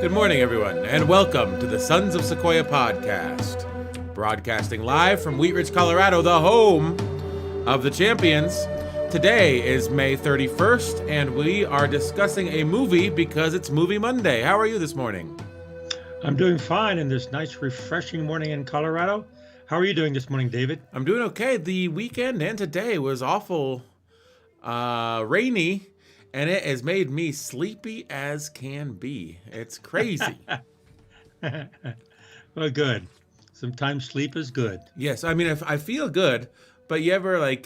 Good morning, everyone, and welcome to the Sons of Sequoia podcast. Broadcasting live from Wheat Ridge, Colorado, the home of the champions. Today is May 31st, and we are discussing a movie because it's Movie Monday. How are you this morning? I'm doing fine in this nice, refreshing morning in Colorado. How are you doing this morning, David? I'm doing okay. The weekend and today was awful rainy, and it has made me sleepy as can be. It's crazy. Well, good. Sometimes sleep is good. Yes, I mean, if I feel good, but you ever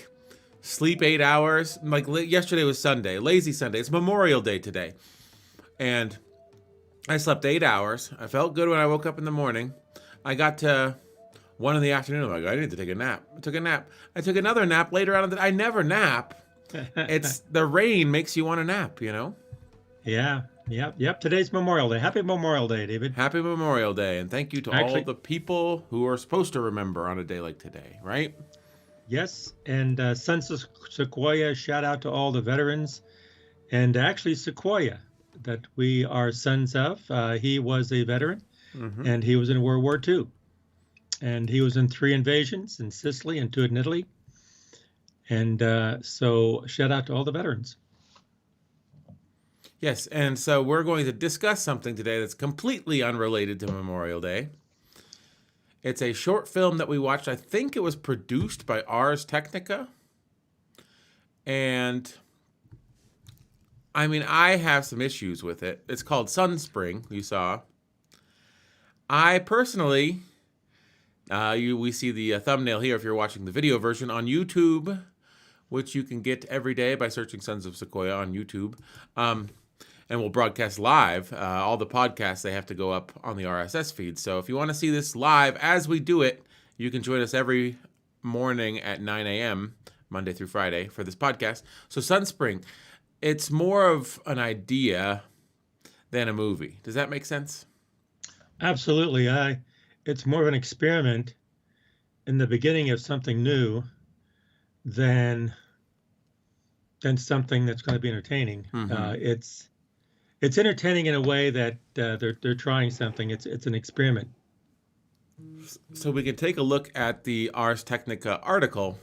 sleep 8 hours? Yesterday was Sunday, lazy Sunday. It's Memorial Day today. And I slept 8 hours. I felt good when I woke up in the morning. I got to 1 in the afternoon. I'm like, I need to take a nap. I took a nap. I took another nap later on. I never nap. It's the rain makes you want to nap, you know? Yeah. Yep. Today's Memorial Day. Happy Memorial Day, David. Happy Memorial Day. And thank you to all the people who are supposed to remember on a day like today, right? Yes. And Sons of Sequoia, shout out to all the veterans. And actually, Sequoia, that we are sons of. He was a veteran, and he was in World War II. And he was in 3 invasions in Sicily and 2 in Italy. And so shout out to all the veterans. Yes, and so we're going to discuss something today that's completely unrelated to Memorial Day. It's a short film that we watched. I think it was produced by Ars Technica. And I mean, I have some issues with it. It's called Sunspring, you saw. I personally, we see the thumbnail here if you're watching the video version on YouTube, which you can get every day by searching Sons of Sequoia on YouTube. And we'll broadcast live. All the podcasts, they have to go up on the RSS feed. So if you want to see this live as we do it, you can join us every morning at 9 a.m., Monday through Friday, for this podcast. So Sunspring, it's more of an idea than a movie. Does that make sense? Absolutely. It's more of an experiment in the beginning of something new than something that's going to be entertaining. It's entertaining in a way that they're trying something. It's an experiment. So we can take a look at the Ars Technica article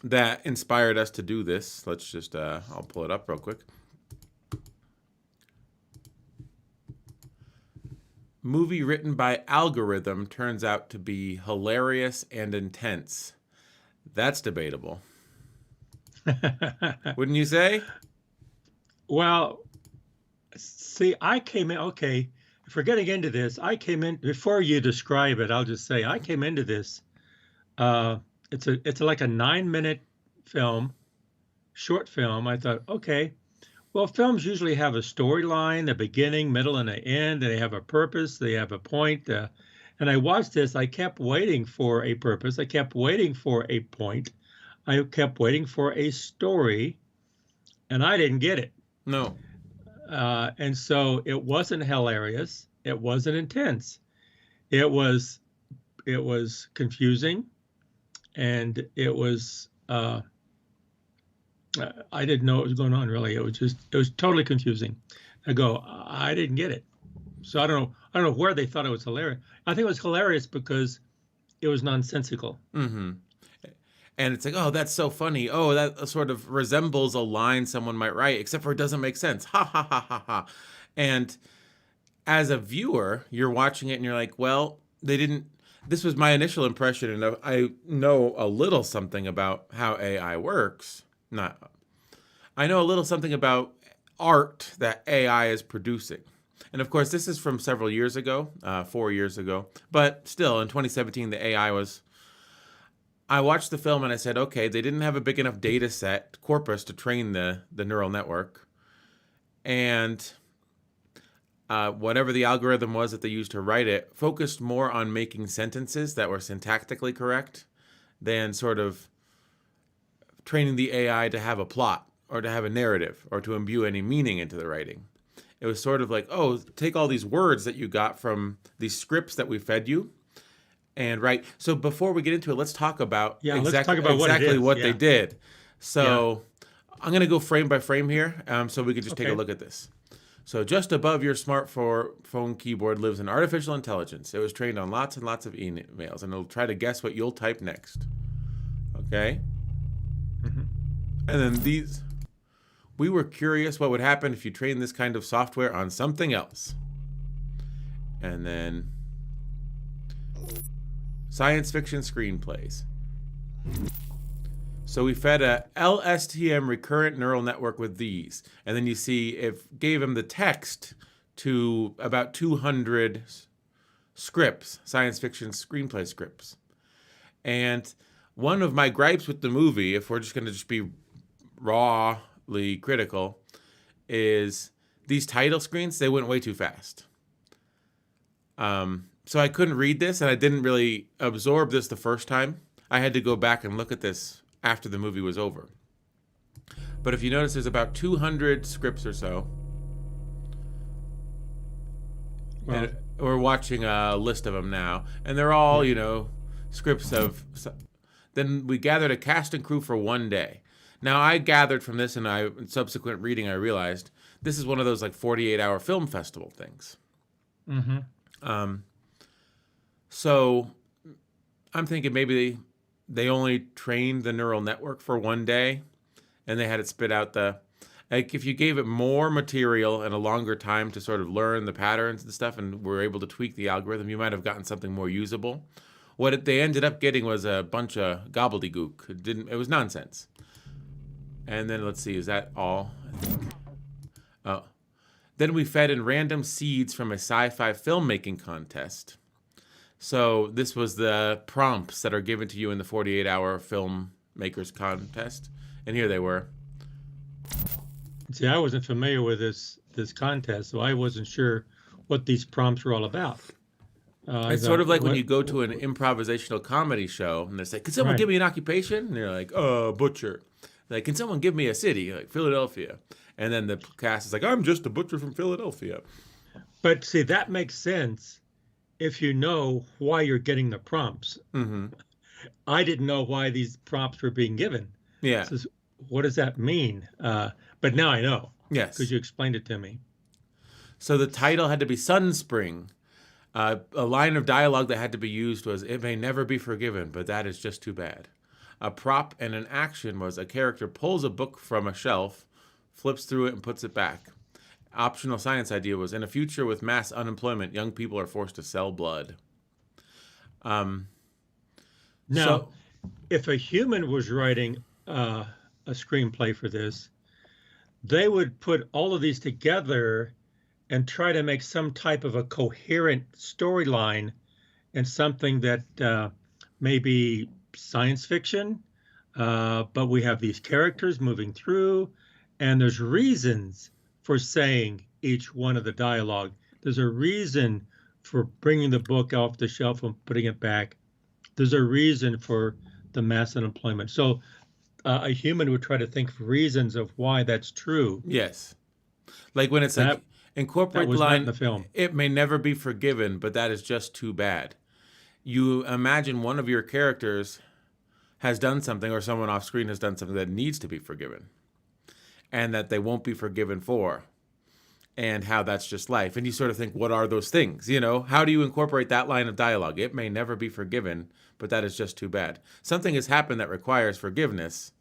that inspired us to do this. Let's just, I'll pull it up real quick. Movie written by algorithm turns out to be hilarious and intense. That's debatable. Wouldn't you say? Well, see, I came in, okay, if we're getting into this, I came in, before you describe it, I'll just say, I came into this, it's like a 9-minute film, short film. I thought, okay, well, films usually have a storyline, the beginning, middle, and the end, and they have a purpose, they have a point, and I watched this, I kept waiting for a purpose, I kept waiting for a point, I kept waiting for a story, and I didn't get it. No. And so it wasn't hilarious. It wasn't intense. It was confusing, and it was I didn't know what was going on really. It was totally confusing. I didn't get it. So I don't know where they thought it was hilarious. I think it was hilarious because it was nonsensical. Mm-hmm. And it's like, oh, that's so funny. Oh, that sort of resembles a line someone might write, except for it doesn't make sense. Ha, ha, ha, ha, ha. And as a viewer, you're watching it and you're like, well, this was my initial impression. And I know a little something about how AI works. I know a little something about art that AI is producing. And of course, this is from several years ago, 4 years ago. But still, in 2017, the AI was... I watched the film and I said, okay, they didn't have a big enough data set, corpus, to train the neural network. And whatever the algorithm was that they used to write it focused more on making sentences that were syntactically correct than sort of training the AI to have a plot or to have a narrative or to imbue any meaning into the writing. It was sort of like, oh, take all these words that you got from these scripts that we fed you. And right, so before we get into it, let's talk about exactly what they did. So I'm going to go frame by frame here, so we can just take a look at this. So just above your smartphone keyboard lives an artificial intelligence. It was trained on lots and lots of emails, and it'll try to guess what you'll type next. Okay? Hmm. And then we were curious what would happen if you trained this kind of software on something else. And then science fiction screenplays. So we fed a LSTM recurrent neural network with these. And then you see it gave him the text to about 200 scripts, science fiction screenplay scripts. And one of my gripes with the movie, if we're just going to just be rawly critical, is these title screens, they went way too fast. So I couldn't read this, and I didn't really absorb this the first time. I had to go back and look at this after the movie was over. But if you notice, there's about 200 scripts or so. Well, And we're watching a list of them now, and they're all, scripts of. Then we gathered a cast and crew for one day. Now I gathered from this, and in subsequent reading, I realized this is one of those like 48-hour film festival things. mm-hmm. So I'm thinking maybe they only trained the neural network for one day, and they had it spit out like if you gave it more material and a longer time to sort of learn the patterns and stuff, and were able to tweak the algorithm, you might have gotten something more usable. What they ended up getting was a bunch of gobbledygook. It was nonsense. And then let's see, is that all? I think. Oh, then we fed in random seeds from a sci-fi filmmaking contest. So this was the prompts that are given to you in the 48-hour filmmakers contest, and here they were. See, I wasn't familiar with this contest, so I wasn't sure what these prompts were all about. It's sort of like when you go to an improvisational comedy show, and they say, "Can someone give me an occupation?" And you're like, "Oh, butcher." Like, "Can someone give me a city?" Like Philadelphia. And then the cast is like, "I'm just a butcher from Philadelphia." But see, that makes sense if you know why you're getting the prompts. Mm-hmm. I didn't know why these prompts were being given. Yeah. So what does that mean? But now I know. Yes. Because you explained it to me. So the title had to be Sunspring. A line of dialogue that had to be used was, "It may never be forgiven, but that is just too bad." A prop and an action was a character pulls a book from a shelf, flips through it, and puts it back. Optional science idea was, in a future with mass unemployment, young people are forced to sell blood. Now, if a human was writing a screenplay for this, they would put all of these together and try to make some type of a coherent storyline and something that may be science fiction, but we have these characters moving through, and there's reasons for saying each one of the dialogue. There's a reason for bringing the book off the shelf and putting it back. There's a reason for the mass unemployment. So a human would try to think of reasons of why that's true. Yes. Like when it's like, incorporate the line, in the film. "It may never be forgiven, but that is just too bad." You imagine one of your characters has done something, or someone off screen has done something that needs to be forgiven, and that they won't be forgiven for, and how that's just life. And you sort of think, what are those things? How do you incorporate that line of dialogue? "It may never be forgiven, but that is just too bad." Something has happened that requires forgiveness,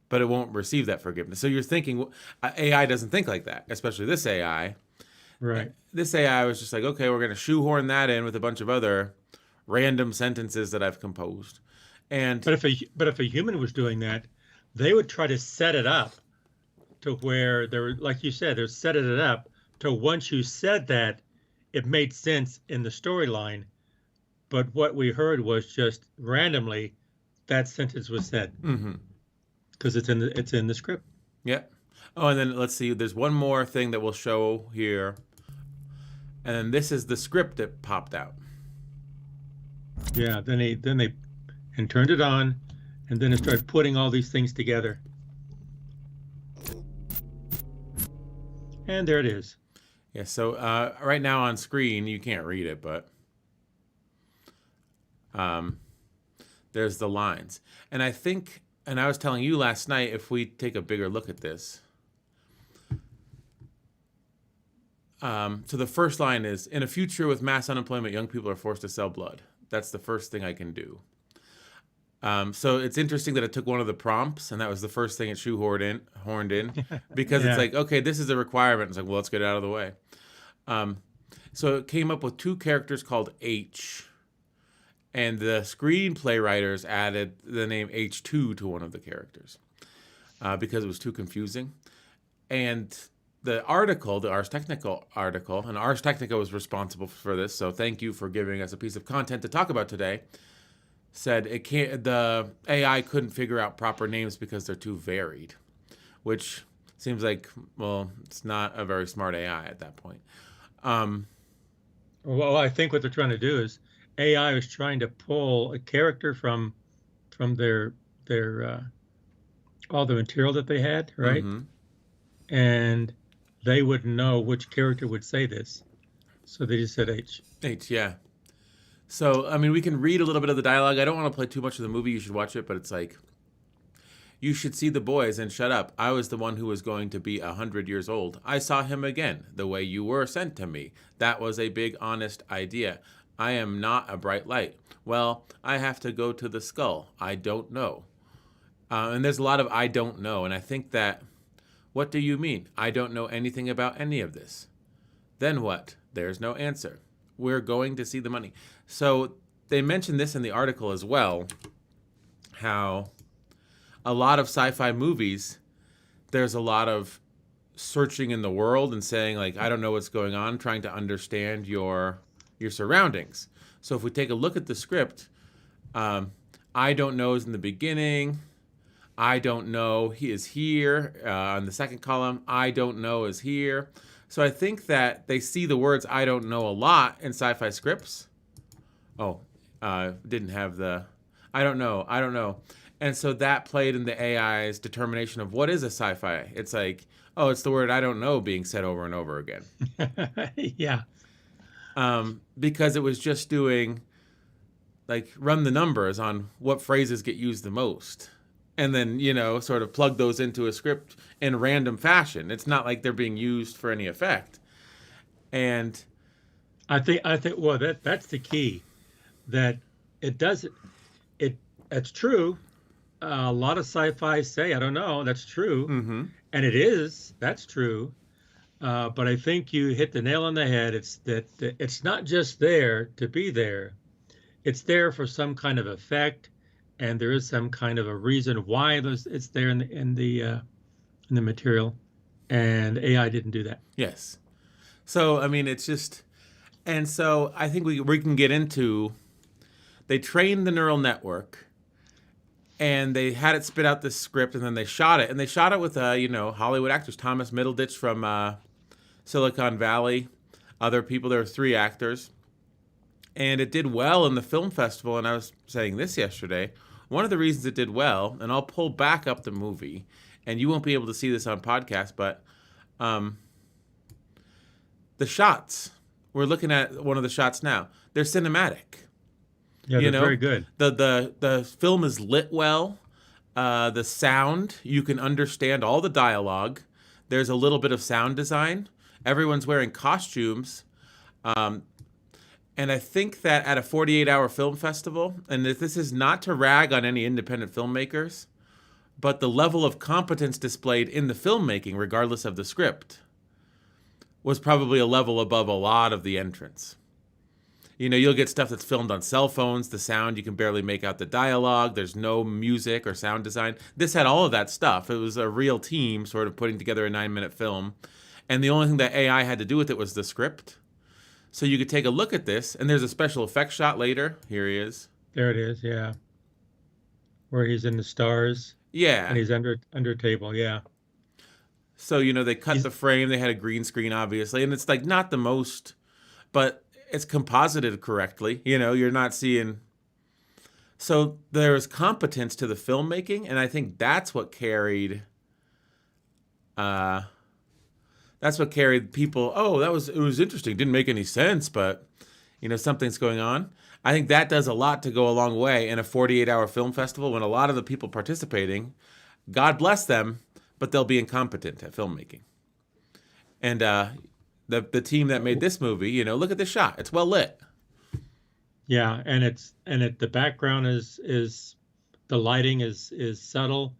but it won't receive that forgiveness. So you're thinking, AI doesn't think like that, especially this AI. Right. This AI was just like, okay, we're going to shoehorn that in with a bunch of other random sentences that I've composed. But if a human was doing that, they would try to set it up to where they're, like you said, they're setting it up to once you said that, it made sense in the storyline. But what we heard was just randomly that sentence was said because it's in the script. Yeah. Oh, and then let's see. There's one more thing that we'll show here. And then this is the script that popped out. Yeah. Then they turned it on, and then it started putting all these things together. And there it is. Yeah. So right now on screen you can't read it, but there's the lines. And I think, and I was telling you last night, if we take a bigger look at this, So the first line is, in a future with mass unemployment, young people are forced to sell blood. That's the first thing I can do. So it's interesting that it took one of the prompts, and that was the first thing it horned in, because it's Yeah. like, okay, this is a requirement. It's like, well, let's get it out of the way. So it came up with two characters called H, and the screenplay writers added the name H2 to one of the characters because it was too confusing. And the article, the Ars Technica article, and Ars Technica was responsible for this, so thank you for giving us a piece of content to talk about today, said the AI couldn't figure out proper names because they're too varied, which seems like, well, it's not a very smart AI at that point. Well, I think what they're trying to do is AI is trying to pull a character from their all the material that they had, right? Mm-hmm. And they wouldn't know which character would say this, so they just said H. H, yeah. So, I mean, we can read a little bit of the dialogue. I don't want to play too much of the movie. You should watch it, but it's like, you should see the boys and shut up. I was the one who was going to be 100 years old. I saw him again, the way you were sent to me. That was a big, honest idea. I am not a bright light. Well, I have to go to the skull. I don't know. And there's a lot of I don't know. And I think that, what do you mean? I don't know anything about any of this. Then what? There's no answer. We're going to see the money. So they mentioned this in the article as well, how a lot of sci-fi movies, there's a lot of searching in the world and saying, like, I don't know what's going on, trying to understand your surroundings. So if we take a look at the script, I don't know is in the beginning. I don't know he is here on the second column. I don't know is here. So I think that they see the words I don't know a lot in sci-fi scripts. Oh, didn't have the I don't know. And so that played in the AI's determination of what is a sci-fi. It's like, oh, it's the word I don't know being said over and over again. Yeah. Because it was just doing, like, run the numbers on what phrases get used the most. And then, sort of plug those into a script in random fashion. It's not like they're being used for any effect. And I think well that's the key, that it does it's true. A lot of sci-fi say I don't know. That's true, mm-hmm. and that's true. But I think you hit the nail on the head. It's that it's not just there to be there. It's there for some kind of effect, and there is some kind of a reason why it's there in the material. And AI didn't do that. Yes. So, I mean, it's just, and so I think we can get into, they trained the neural network, and they had it spit out this script, and then they shot it, and they shot it with Hollywood actors, Thomas Middleditch from Silicon Valley, other people. There were 3 actors, and it did well in the film festival. And I was saying this yesterday, one of the reasons it did well, and I'll pull back up the movie, and you won't be able to see this on podcast, but the shots, we're looking at one of the shots now, they're cinematic. Yeah, they're very good. The film is lit well. The sound, you can understand all the dialogue. There's a little bit of sound design. Everyone's wearing costumes. And I think that at a 48-hour film festival, and this is not to rag on any independent filmmakers, but the level of competence displayed in the filmmaking, regardless of the script, was probably a level above a lot of the entrants. You'll get stuff that's filmed on cell phones. The sound, you can barely make out the dialogue. There's no music or sound design. This had all of that stuff. It was a real team sort of putting together a 9-minute film. And the only thing that AI had to do with it was the script. So you could take a look at this, and there's a special effects shot later. Here he is. There it is, yeah. Where he's in the stars. Yeah. And he's under a table, yeah. So, they cut the frame. They had a green screen, obviously. And it's like not the most, but it's composited correctly. You're not seeing. So there's competence to the filmmaking, and I think that's what carried. That's what carried people. Oh, it was interesting. Didn't make any sense, but something's going on. I think that does a lot to go a long way in a 48-hour film festival when a lot of the people participating, God bless them, but they'll be incompetent at filmmaking. And the team that made this movie, look at this shot. It's well lit. Yeah, the background is the lighting is subtle,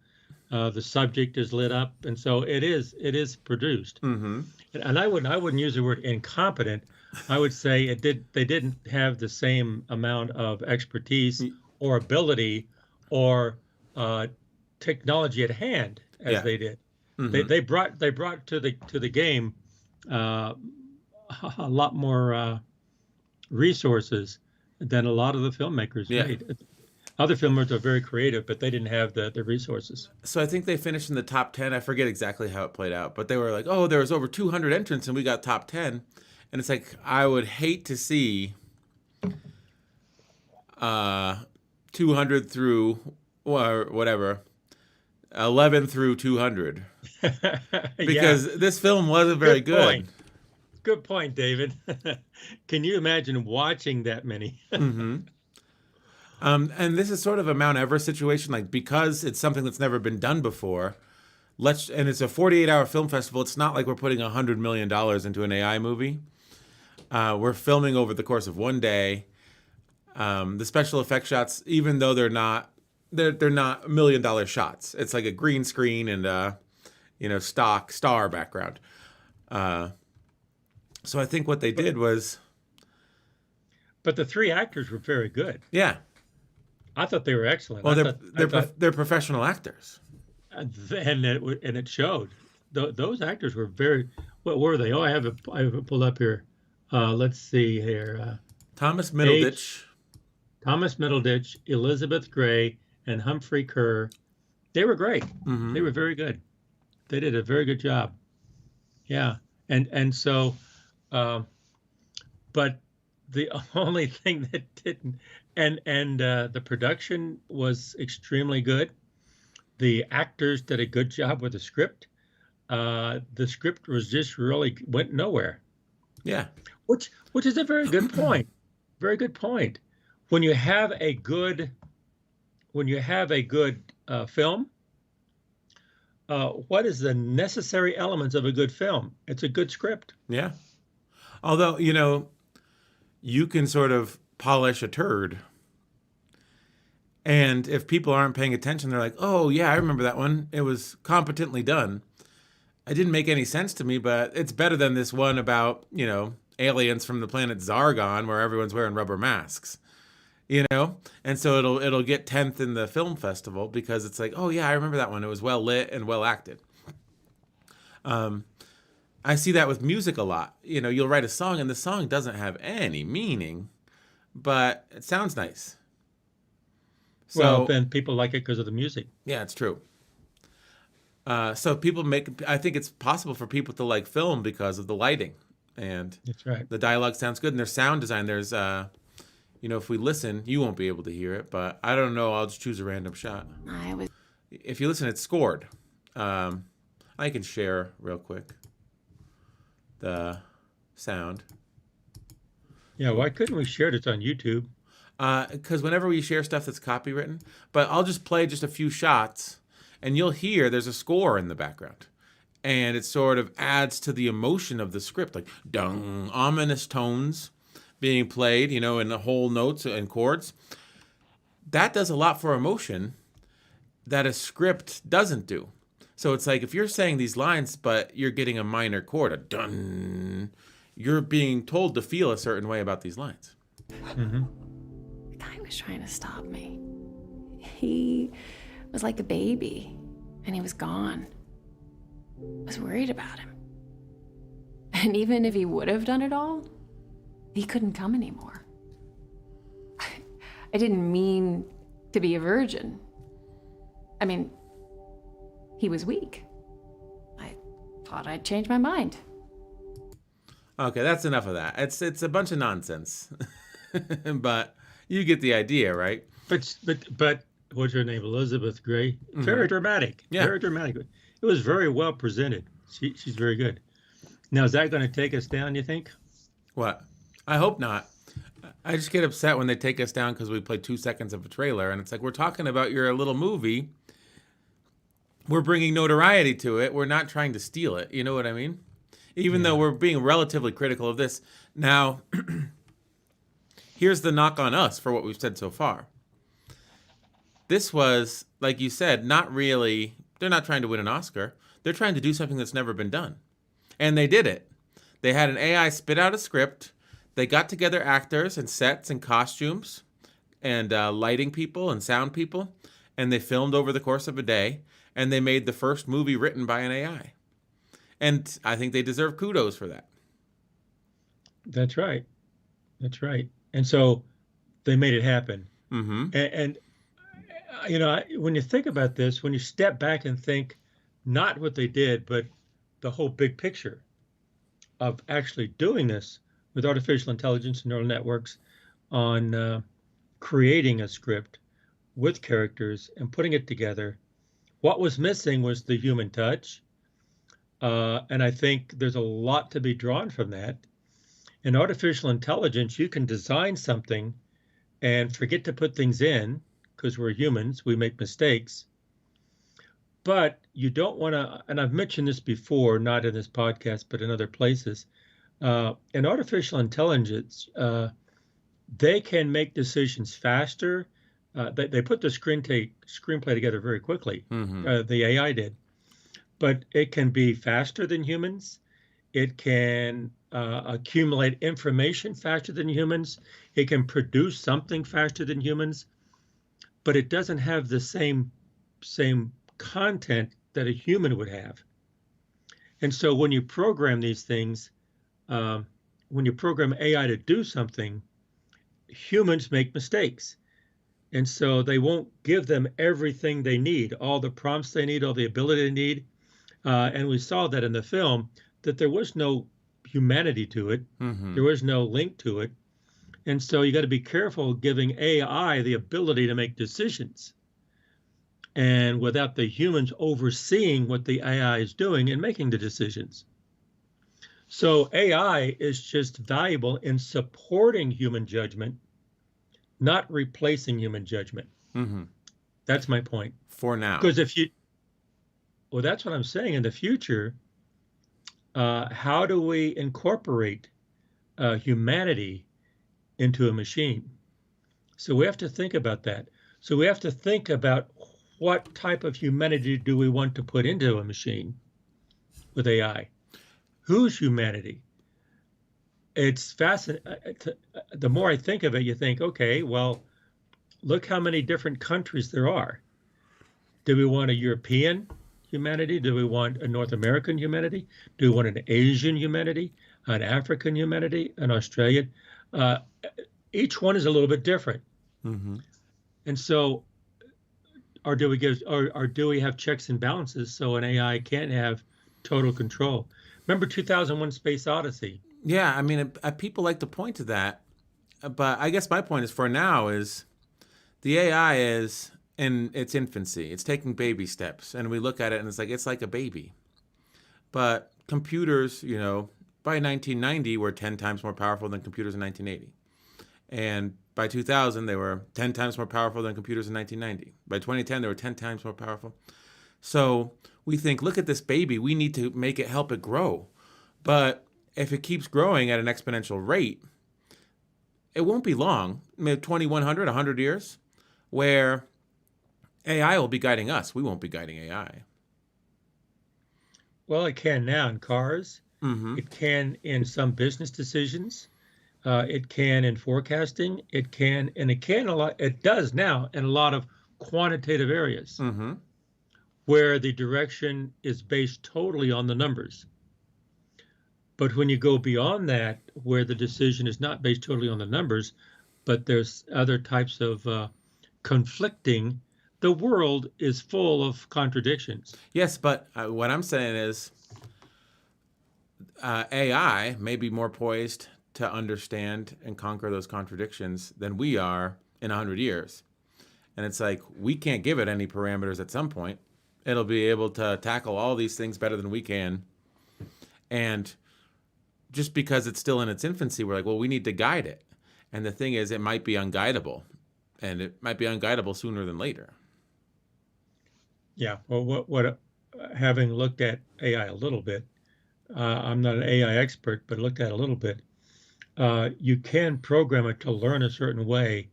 the subject is lit up, and so it is produced. Mm-hmm. And I wouldn't use the word incompetent. I would say they didn't have the same amount of expertise or ability or technology at hand as Yeah. they did. Mm-hmm. They brought to the game a lot more resources than a lot of the filmmakers Yeah. made. Other filmmakers are very creative, but they didn't have the resources. So I think they finished in the top 10. I forget exactly how it played out, but they were like, oh, there was over 200 entrants and we got top 10. And it's like, I would hate to see 200 through, or whatever, 11 through 200. Because Yeah, this film wasn't very good good. point. Good point, David. Can you imagine watching that many? Mm-hmm. And this is sort of a Mount Everest situation, like because it's something that's never been done before. And it's a 48-hour film festival. It's not like we're putting $100 million into an AI movie. We're filming over the course of one day. The special effect shots, even though they're not $1 million shots. It's like a green screen and stock star background. So I think what they did was, But the three actors were very good. yeah. I thought they were excellent. Well, I thought, they're professional actors. and it showed. Those actors were very. What were they? Oh, I have it pulled up here. Let's see here. Thomas Middleditch. Thomas Middleditch, Elizabeth Gray, and Humphrey Kerr. They were great. Mm-hmm. They were very good. They did a very good job. Yeah, and so, but the only thing that didn't, and the production was extremely good. The actors did a good job with the script. The script was just really went nowhere. Yeah. Which is a very good point. Very good point. When you have a good film, what is the necessary elements of a good film? It's a good script. Yeah. Although, you can sort of polish a turd. And if people aren't paying attention, they're like, oh, yeah, I remember that one. It was competently done. It didn't make any sense to me, but it's better than this one about, aliens from the planet Zargon where everyone's wearing rubber masks. And so it'll get 10th in the film festival because it's like, oh, yeah, I remember that one. It was well lit and well acted. I see that with music a lot. You'll write a song and the song doesn't have any meaning, but it sounds nice. So, Well, then people like it because of the music. yeah, it's true. So I think it's possible for people to like film because of the lighting and That's right. the dialogue sounds good and there's sound design. There's, if we listen, you won't be able to hear it, but I don't know. I'll just choose a random shot. If you listen, it's scored. I can share real quick the sound. Yeah, why couldn't we share this on YouTube? Because whenever we share stuff that's copywritten, but I'll just play just a few shots and you'll hear there's a score in the background. And it sort of adds to the emotion of the script, like dung, ominous tones being played, in the whole notes and chords. That does a lot for emotion that a script doesn't do. So it's like if you're saying these lines, but you're getting a minor chord, a dun, you're being told to feel a certain way about these lines. Mm-hmm. The guy was trying to stop me. He was like a baby, and he was gone. I was worried about him. And even if he would have done it all, he couldn't come anymore. I didn't mean to be a virgin. I mean, he was weak. I thought I'd change my mind. Okay, that's enough of that. It's a bunch of nonsense. But you get the idea, right? But what's her name? Elizabeth Gray. Very dramatic. Yeah. Very dramatic. It was very well presented. She's very good. Now, is that going to take us down, you think? What? I hope not. I just get upset when they take us down because we play 2 seconds of a trailer, and it's like, we're talking about your little movie. We're bringing notoriety to it. We're not trying to steal it. You know what I mean? Even though Yeah. we're being relatively critical of this. Now, here's the knock on us for what we've said so far. This was, like you said, not really, they're not trying to win an Oscar. They're trying to do something that's never been done. And they did it. They had an AI spit out a script. They got together actors and sets and costumes and lighting people and sound people. And they filmed over the course of a day. And they made the first movie written by an AI. And I think they deserve kudos for that. That's right. That's right. And so they made it happen. Mm-hmm. And you know, when you think about this, when you step back and think not what they did, but the whole big picture of actually doing this with artificial intelligence and neural networks on creating a script with characters and putting it together, what was missing was the human touch. And I think there's a lot to be drawn from that. In artificial intelligence, you can design something and forget to put things in because we're humans, we make mistakes. But you don't want to, and I've mentioned this before, not in this podcast, but in other places. In artificial intelligence, they can make decisions faster. They put the screenplay together very quickly. Mm-hmm. The AI did, but it can be faster than humans. It can accumulate information faster than humans. It can produce something faster than humans, but it doesn't have the same content that a human would have. And so when you program these things, when you program AI to do something, humans make mistakes. And so they won't give them everything they need, all the prompts they need, all the ability they need. And we saw that in the film, that there was no humanity to it. Mm-hmm. There was no link to it. And so you got to be careful giving AI the ability to make decisions, and without the humans overseeing what the AI is doing and making the decisions. So AI is just valuable in supporting human judgment, not replacing human judgment. Mm-hmm. That's my point. For now. Because well, that's what I'm saying. In the future, how do we incorporate humanity into a machine? So we have to think about that. So we have to think about what type of humanity do we want to put into a machine with AI? Whose humanity? It's fascinating. The more I think of it, you think, okay, well, look how many different countries there are. Do we want a European humanity? Do we want a North American humanity? Do we want an Asian humanity, an African humanity, an Australian? Each one is a little bit different. Mm-hmm. And so, or do we have checks and balances so an AI can't have total control? Remember 2001: Space Odyssey? Yeah, I mean, people like to point to that, but I guess my point is for now is the AI is in its infancy. It's taking baby steps, and we look at it and it's like a baby. But computers, you know, by 1990 were 10 times more powerful than computers in 1980. And by 2000, they were 10 times more powerful than computers in 1990. By 2010, they were 10 times more powerful. So we think, look at this baby. We need to make it, help it grow. But if it keeps growing at an exponential rate, it won't be long, maybe 2100, 100 years, where AI will be guiding us. We won't be guiding AI. Well, it can now in cars. Mm-hmm. It can in some business decisions. It can in forecasting. It can a lot. It does now in a lot of quantitative areas Mm-hmm. where the direction is based totally on the numbers. But when you go beyond that, where the decision is not based totally on the numbers, but there's other types of conflicting, the world is full of contradictions. Yes, but what I'm saying is AI may be more poised to understand and conquer those contradictions than we are in 100 years. And it's like, we can't give it any parameters at some point. It'll be able to tackle all these things better than we can. And just because it's still in its infancy, we're like, well, we need to guide it. And the thing is, it might be unguidable. And it might be unguidable sooner than later. Yeah. Well, what having looked at AI a little bit, I'm not an AI expert, but looked at it a little bit. You can program it to learn a certain way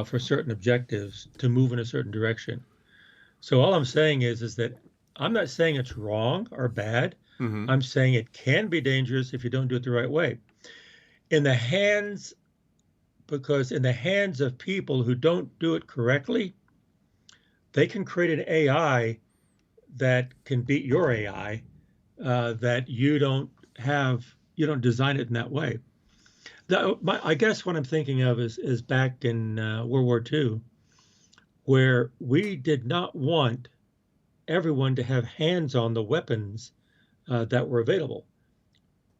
for certain objectives to move in a certain direction. So all I'm saying is that I'm not saying it's wrong or bad. Mm-hmm. I'm saying it can be dangerous if you don't do it the right way. In the hands, because in the hands of people who don't do it correctly, they can create an AI that can beat your AI that you don't design it in that way. I guess what I'm thinking of is back in World War II, where we did not want everyone to have hands on the weapons that were available.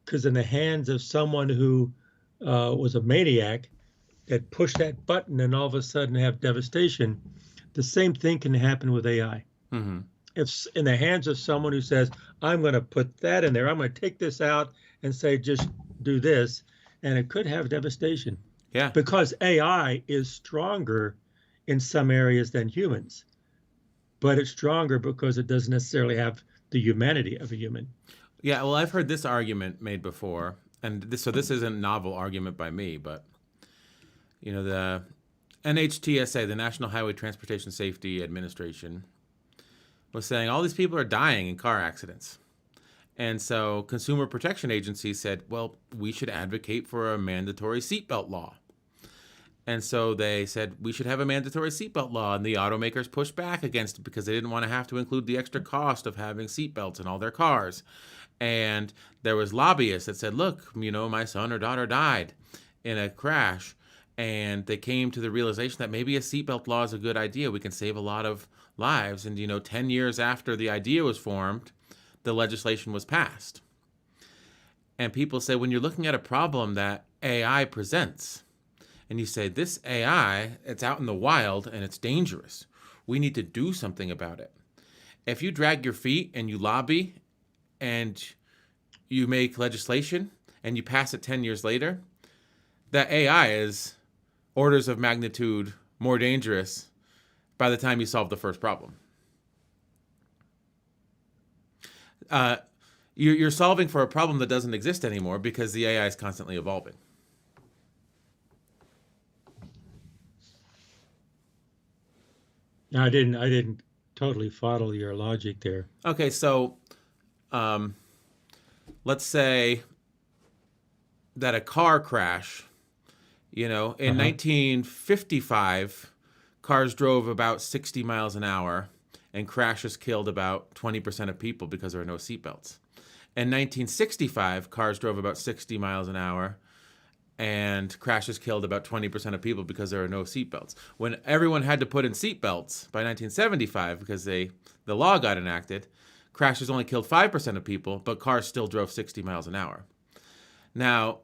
Because in the hands of someone who was a maniac that pushed that button and all of a sudden have devastation, the same thing can happen with AI. Mm-hmm. If in the hands of someone who says, I'm going to put that in there, I'm going to take this out and say, just do this, and it could have devastation. Yeah. Because AI is stronger in some areas than humans, but it's stronger because it doesn't necessarily have the humanity of a human. Yeah, well, I've heard this argument made before, and this isn't a novel argument by me, but the NHTSA, the National Highway Transportation Safety Administration, was saying all these people are dying in car accidents. And so Consumer Protection Agency said, well, we should advocate for a mandatory seatbelt law. And so they said we should have a mandatory seatbelt law, and the automakers pushed back against it because they didn't want to have to include the extra cost of having seatbelts in all their cars. And there was lobbyists that said, look, my son or daughter died in a crash, and they came to the realization that maybe a seatbelt law is a good idea. We can save a lot of lives. And 10 years after the idea was formed, the legislation was passed. And people say, when you're looking at a problem that AI presents, and you say, this AI, it's out in the wild and it's dangerous, we need to do something about it. If you drag your feet and you lobby and you make legislation and you pass it 10 years later, that AI is orders of magnitude more dangerous by the time you solve the first problem. You're solving for a problem that doesn't exist anymore because the AI is constantly evolving. I didn't totally follow your logic there. Okay, so let's say that a car crash, in 1955, cars drove about 60 miles an hour, and crashes killed about 20% of people because there were no seatbelts. In 1965, cars drove about 60 miles an hour, and crashes killed about 20% of people because there are no seatbelts. When everyone had to put in seatbelts by 1975 because the law got enacted, crashes only killed 5% of people, but cars still drove 60 miles an hour. Now,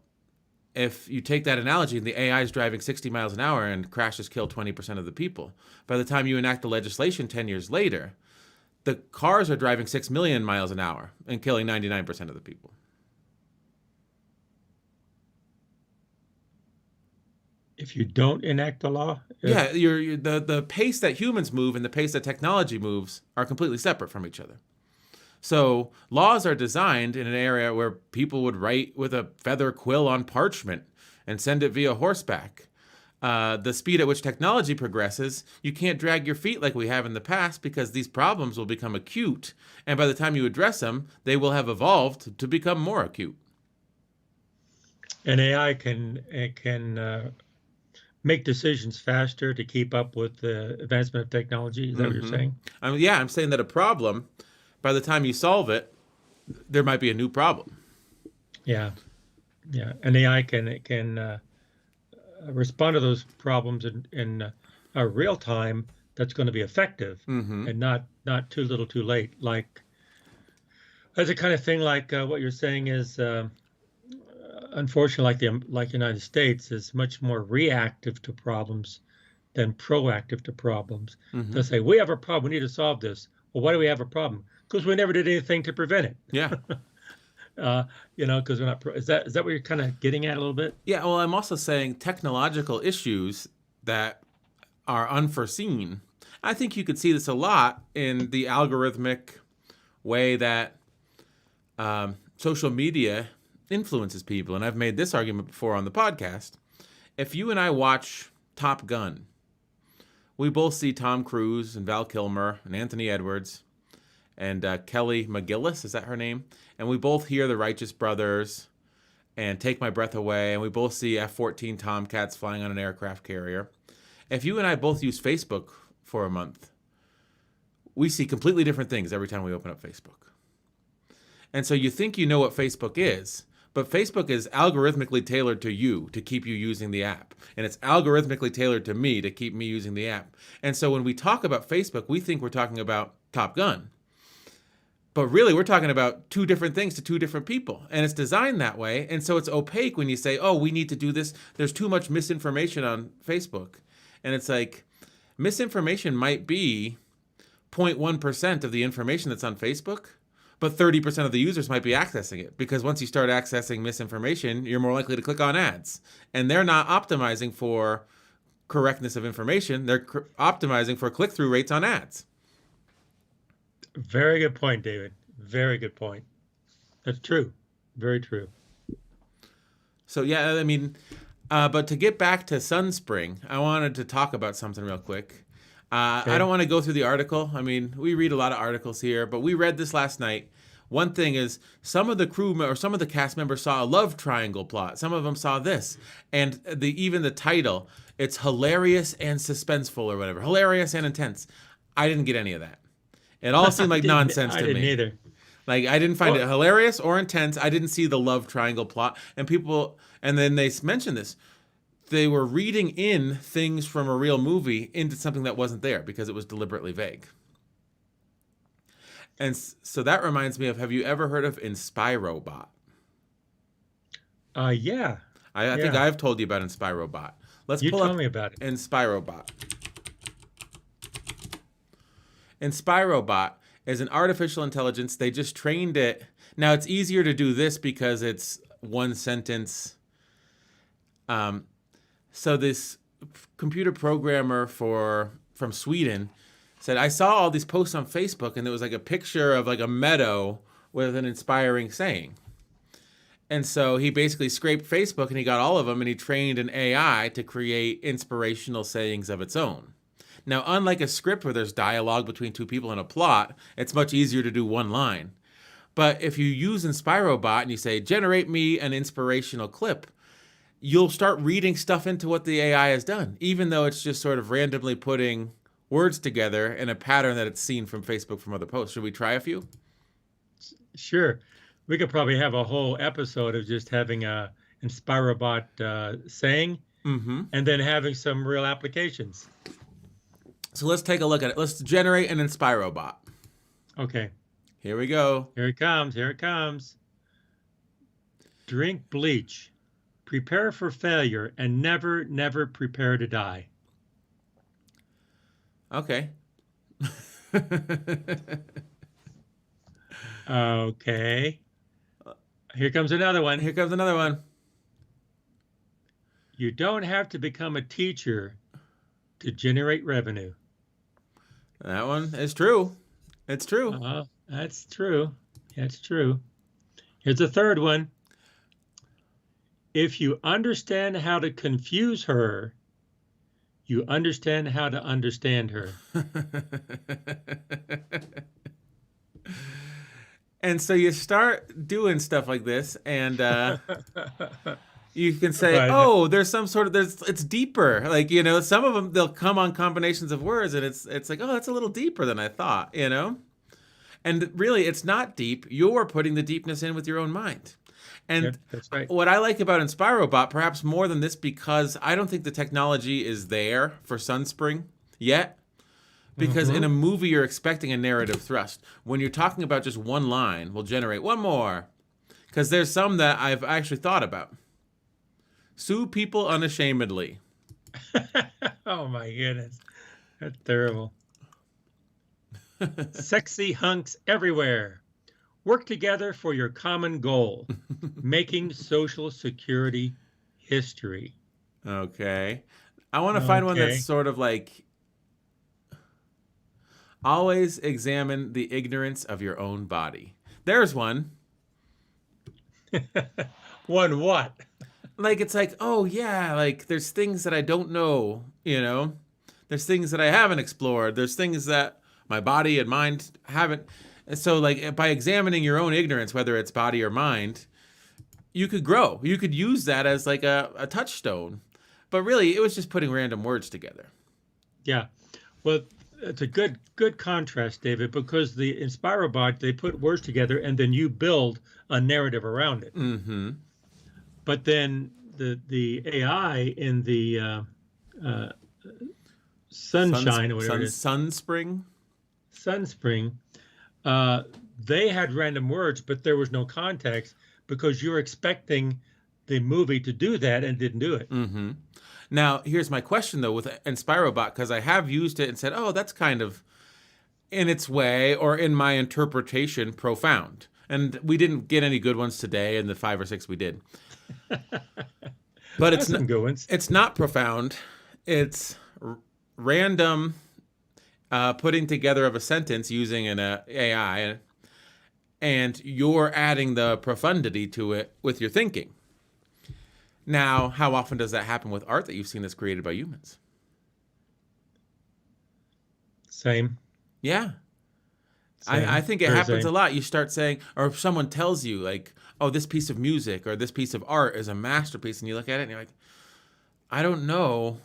if you take that analogy and the AI is driving 60 miles an hour and crashes kill 20% of the people, by the time you enact the legislation 10 years later, the cars are driving 6 million miles an hour and killing 99% of the people. If you don't enact the law? Yeah, the pace that humans move and the pace that technology moves are completely separate from each other. So laws are designed in an area where people would write with a feather quill on parchment and send it via horseback. The speed at which technology progresses, you can't drag your feet like we have in the past because these problems will become acute. And by the time you address them, they will have evolved to become more acute. And AI can make decisions faster to keep up with the advancement of technology. Is that what you're saying? I'm saying that a problem, by the time you solve it, there might be a new problem. Yeah. And AI can respond to those problems in a real time that's going to be effective and not too little too late. Like, that's the kind of thing like what you're saying is, unfortunately, like United States is much more reactive to problems than proactive to problems. They'll say, we have a problem, we need to solve this. Well, why do we have a problem? Because we never did anything to prevent it. Yeah. Because we're not. Is that what you're kind of getting at a little bit? Yeah. Well, I'm also saying technological issues that are unforeseen. I think you could see this a lot in the algorithmic way that social media influences people. And I've made this argument before on the podcast. If you and I watch Top Gun, we both see Tom Cruise and Val Kilmer and Anthony Edwards and Kelly McGillis, is that her name? And we both hear The Righteous Brothers and Take My Breath Away, and we both see F-14 Tomcats flying on an aircraft carrier. If you and I both use Facebook for a month, we see completely different things every time we open up Facebook. And so you think you know what Facebook is, but Facebook is algorithmically tailored to you to keep you using the app. And it's algorithmically tailored to me to keep me using the app. And so when we talk about Facebook, we think we're talking about Top Gun. But really, we're talking about two different things to two different people. And it's designed that way. And so it's opaque when you say, oh, we need to do this. There's too much misinformation on Facebook. And it's like, misinformation might be 0.1% of the information that's on Facebook, but 30% of the users might be accessing it. Because once you start accessing misinformation, you're more likely to click on ads. And they're not optimizing for correctness of information. They're optimizing for click-through rates on ads. Very good point, David. Very good point. That's true. Very true. So, yeah, I mean, but to get back to Sunspring, I wanted to talk about something real quick. I don't want to go through the article. I mean, we read a lot of articles here, but we read this last night. One thing is some of the crew or some of the cast members saw a love triangle plot. Some of them saw this. And even the title, it's hilarious and suspenseful or whatever. Hilarious and intense. I didn't get any of that. It all seemed like nonsense to me. I didn't either. Like, I didn't find it hilarious or intense. I didn't see the love triangle plot. And then they mentioned this. They were reading in things from a real movie into something that wasn't there because it was deliberately vague. And so that reminds me of, have you ever heard of InspiroBot? Yeah. I think I've told you about InspiroBot. You told me about it. InspiroBot. InspiroBot is an artificial intelligence. They just trained it. Now, it's easier to do this because it's one sentence. So this computer programmer from Sweden said, I saw all these posts on Facebook, and there was like a picture of like a meadow with an inspiring saying. And so he basically scraped Facebook, and he got all of them, and he trained an AI to create inspirational sayings of its own. Now, unlike a script where there's dialogue between two people and a plot, it's much easier to do one line. But if you use InspiroBot and you say, generate me an inspirational clip, you'll start reading stuff into what the AI has done, even though it's just sort of randomly putting words together in a pattern that it's seen from Facebook from other posts. Should we try a few? Sure. We could probably have a whole episode of just having a InspiroBot saying, and then having some real applications. So let's take a look at it. Let's generate an InspiroBot. Okay. Here we go. Here it comes. Here it comes. Drink bleach. Prepare for failure and never, never prepare to die. Okay. Okay. Here comes another one. Here comes another one. You don't have to become a teacher to generate revenue. That one is true. It's true. That's true. That's true. Here's a third one. If you understand how to confuse her, you understand how to understand her. And so you start doing stuff like this, and you can say, oh, there's some sort of, it's deeper. Like, you know, some of them, they'll come on combinations of words, and it's like, oh, that's a little deeper than I thought, you know? And really, it's not deep. You're putting the deepness in with your own mind. And that's right. What I like about InspiroBot, perhaps more than this, because I don't think the technology is there for Sunspring yet. Because in a movie, you're expecting a narrative thrust. When you're talking about just one line, we'll generate one more. Because there's some that I've actually thought about. Sue people unashamedly. Oh, my goodness. That's terrible. Sexy hunks everywhere. Work together for your common goal. Making Social Security history. Okay. I want to find one that's sort of like, always examine the ignorance of your own body. There's one. One what? Like, it's like, oh yeah, like there's things that I don't know, there's things that I haven't explored, there's things that my body and mind haven't. And so like by examining your own ignorance, whether it's body or mind, you could grow. You could use that as like a touchstone. But really, it was just putting random words together. Yeah. Well, it's a good contrast, David, because the InspiroBot, they put words together and then you build a narrative around it. Mm-hmm. But then the AI in the Sunshine or whatever it is, Sunspring. Sunspring, they had random words, but there was no context because you're expecting the movie to do that and didn't do it. Mm-hmm. Now, here's my question, though, with InspiroBot, because I have used it and said, oh, that's kind of, in its way, or in my interpretation, profound. And we didn't get any good ones today in the 5 or 6 we did. But Some good ones. It's not profound. It's random putting together of a sentence using an AI, and you're adding the profundity to it with your thinking. Now, how often does that happen with art that you've seen that's created by humans? Same. Yeah. Same. I think it Very happens same. a lot. You start saying, or if someone tells you, like, oh, this piece of music or this piece of art is a masterpiece, and you look at it and you're like, I don't know,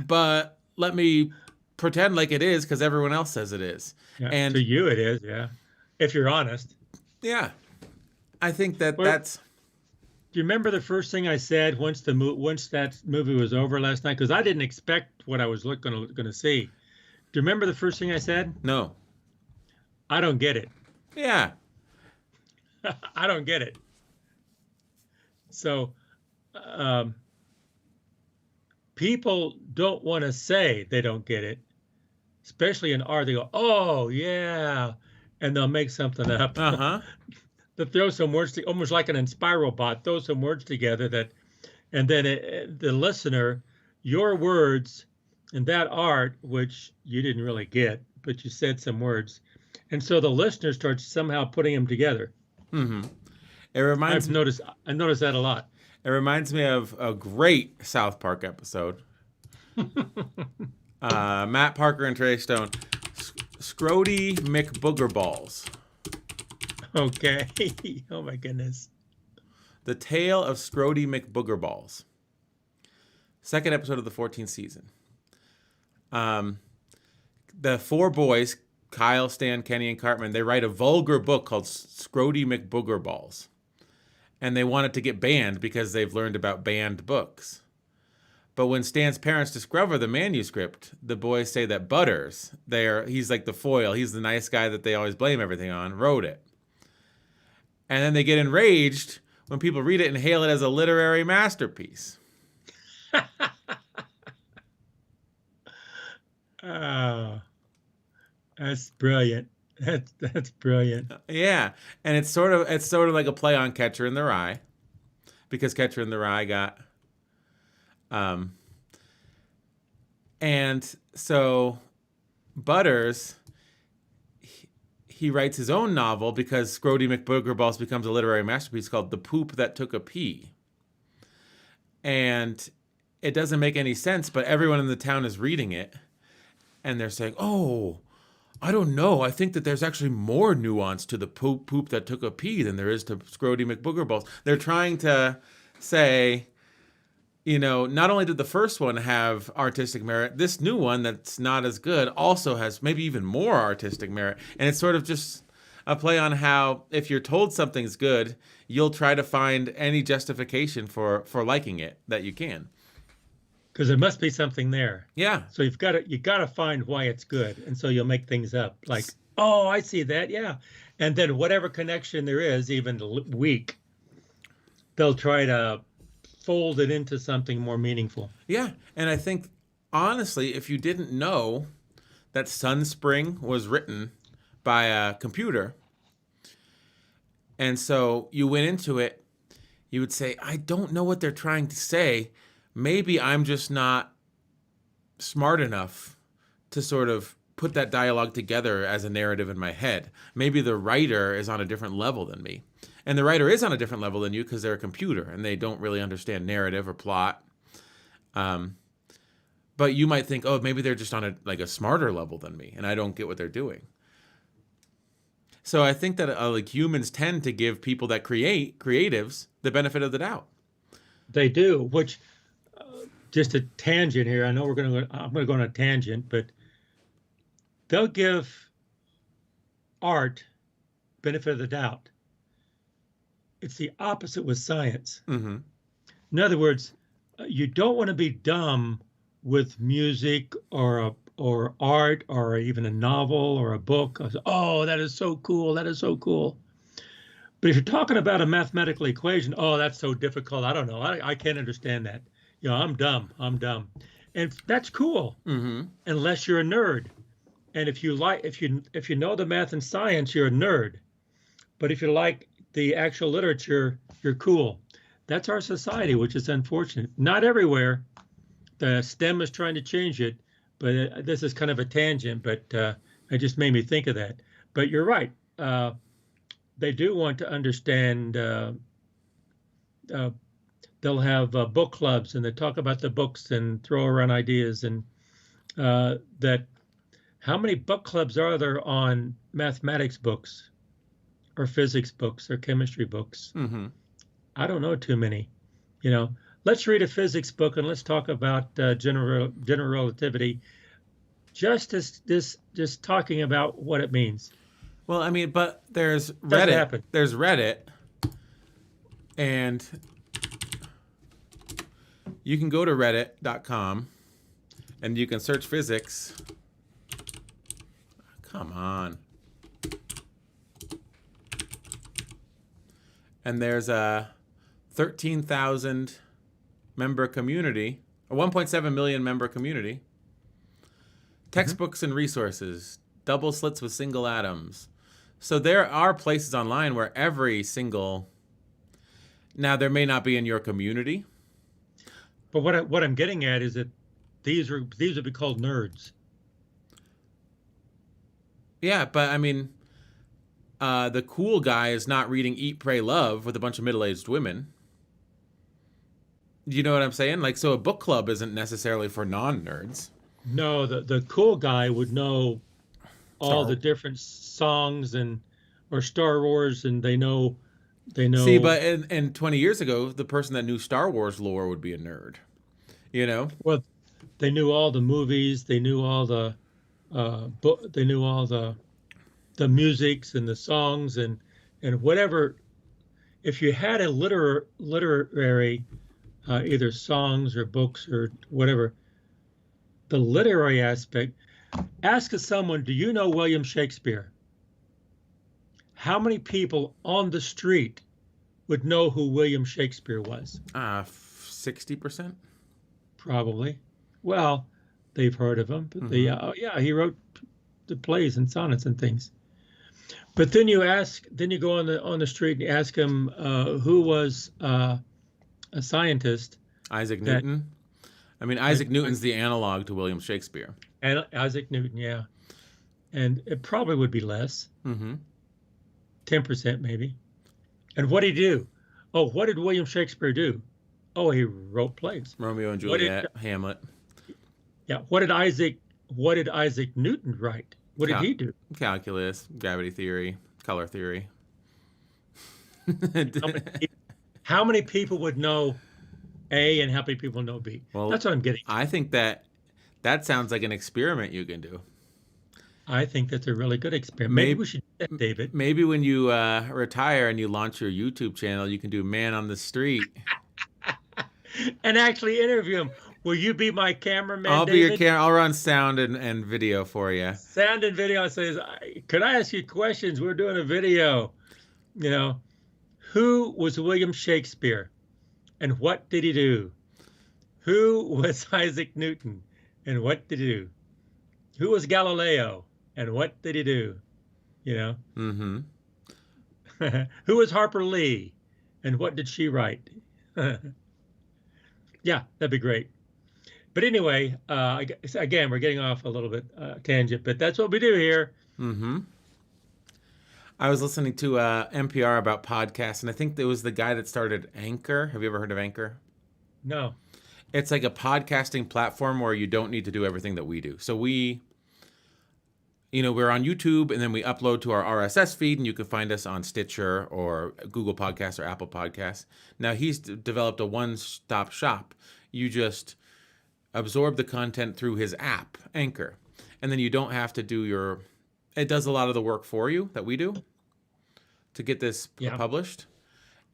but let me pretend like it is because everyone else says it is. Yeah, And to you it is, yeah. If you're honest. yeah, I think that Well, that's. Do you remember the first thing I said once that movie was over last night? Because I didn't expect what I was going to see. Do you remember the first thing I said? No. I don't get it. Yeah. I don't get it. So, people don't want to say they don't get it, especially in art. They go, "Oh yeah," and they'll make something up. Uh-huh. To throw some words, almost like an InspiroBot, throw some words together and then the listener, your words and that art, which you didn't really get, but you said some words, and so the listener starts somehow putting them together. Mm-hmm. I noticed that a lot. It reminds me of a great South Park episode. Matt Parker and Trey Stone. Scrody McBoogerballs. Okay. Oh my goodness. The Tale of Scrody McBoogerballs. Second episode of the 14th season. The 4 boys, Kyle, Stan, Kenny, and Cartman, they write a vulgar book called Scrody McBoogerballs. And they want it to get banned because they've learned about banned books. But when Stan's parents discover the manuscript, the boys say that Butters, he's like the foil, he's the nice guy that they always blame everything on, wrote it. And then they get enraged when people read it and hail it as a literary masterpiece. Oh, that's brilliant. That's brilliant. Yeah, and it's sort of like a play on Catcher in the Rye, because Catcher in the Rye got, and so Butters, he writes his own novel because Scrody McBoogerballs becomes a literary masterpiece called The Poop That Took a Pee. And it doesn't make any sense, but everyone in the town is reading it, and they're saying, oh, I don't know. I think that there's actually more nuance to the poop that took a pee than there is to Scrody McBoogerballs. They're trying to say, not only did the first one have artistic merit, this new one that's not as good also has maybe even more artistic merit. And it's sort of just a play on how if you're told something's good, you'll try to find any justification for liking it that you can. Because there must be something there. Yeah. So you got to find why it's good, and so you'll make things up. Like, oh, I see that, yeah. And then whatever connection there is, even weak, they'll try to fold it into something more meaningful. Yeah, and I think honestly, if you didn't know that Sunspring was written by a computer, and so you went into it, you would say, I don't know what they're trying to say. Maybe I'm just not smart enough to sort of put that dialogue together as a narrative in my head. Maybe the writer is on a different level than me. And the writer is on a different level than you because they're a computer and they don't really understand narrative or plot. But you might think, oh, maybe they're just on a smarter level than me, and I don't get what they're doing. So I think that like humans tend to give people that creatives the benefit of the doubt. They do. Which, just a tangent here. I know I'm going to go on a tangent, but they'll give art benefit of the doubt. It's the opposite with science. Mm-hmm. In other words, you don't want to be dumb with music or art or even a novel or a book. Oh, that is so cool. That is so cool. But if you're talking about a mathematical equation, oh, that's so difficult. I don't know. I can't understand that. You know, I'm dumb. I'm dumb. And that's cool, unless you're a nerd. And if you know the math and science, you're a nerd. But if you like the actual literature, you're cool. That's our society, which is unfortunate. Not everywhere. The STEM is trying to change it, but this is kind of a tangent, but it just made me think of that. But you're right. They do want to understand. They'll have book clubs, and they talk about the books and throw around ideas. And that, how many book clubs are there on mathematics books or physics books or chemistry books? Mm-hmm. I don't know too many. You know, let's read a physics book and let's talk about general relativity. Just talking about what it means. Well, I mean, but there's Doesn't Reddit. happen. There's Reddit, and you can go to reddit.com and you can search physics. Come on. And there's a 13,000 member community, a 1.7 million member community. Textbooks and resources, double slits with single atoms. So there are places online where every single, now there may not be in your community. But what I'm getting at is that these would be called nerds. Yeah, but I mean, the cool guy is not reading Eat, Pray, Love with a bunch of middle-aged women. You know what I'm saying? Like, so a book club isn't necessarily for non-nerds. No, the cool guy would know all the different songs or Star Wars, and they know. See, but in 20 years ago, the person that knew Star Wars lore would be a nerd. You know? Well, they knew all the movies. They knew all the they knew all the musics and the songs and whatever. If you had a literary either songs or books or whatever, the literary aspect, ask someone, do you know William Shakespeare? How many people on the street would know who William Shakespeare was? 60%. Probably. Well, they've heard of him. But he wrote the plays and sonnets and things. But then you go on the street and you ask him who was a scientist. Isaac Newton. I mean, Isaac Newton's the analog to William Shakespeare. And Isaac Newton, yeah. And it probably would be less. 10% maybe. And what did he do? Oh, what did William Shakespeare do? Oh, he wrote plays. Romeo and Juliet, Hamlet. Yeah. What did Isaac Newton write? What did he do? Calculus, gravity theory, color theory. How many people would know A and how many people know B? Well, that's what I'm getting. I think that sounds like an experiment you can do. I think that's a really good experiment. Maybe we should do that, David. Maybe when you retire and you launch your YouTube channel, you can do Man on the Street. And actually interview him. Will you be my cameraman, I'll David? be your camera. I'll run sound and video for you. Sound and video. Says, could I ask you questions? We're doing a video. You know, who was William Shakespeare? And what did he do? Who was Isaac Newton? And what did he do? Who was Galileo? And what did he do? You know? Mm-hmm. Who was Harper Lee? And what did she write? Yeah, that'd be great. But anyway, again, we're getting off a little bit tangent, but that's what we do here. Mm-hmm. I was listening to NPR about podcasts, and I think it was the guy that started Anchor. Have you ever heard of Anchor? No. It's like a podcasting platform where you don't need to do everything that we do. So we're on YouTube, and then we upload to our RSS feed, and you can find us on Stitcher or Google Podcasts or Apple Podcasts. Now, he's developed a one-stop shop. You just absorb the content through his app, Anchor, and then you don't have to do it does a lot of the work for you that we do to get this Yeah. published.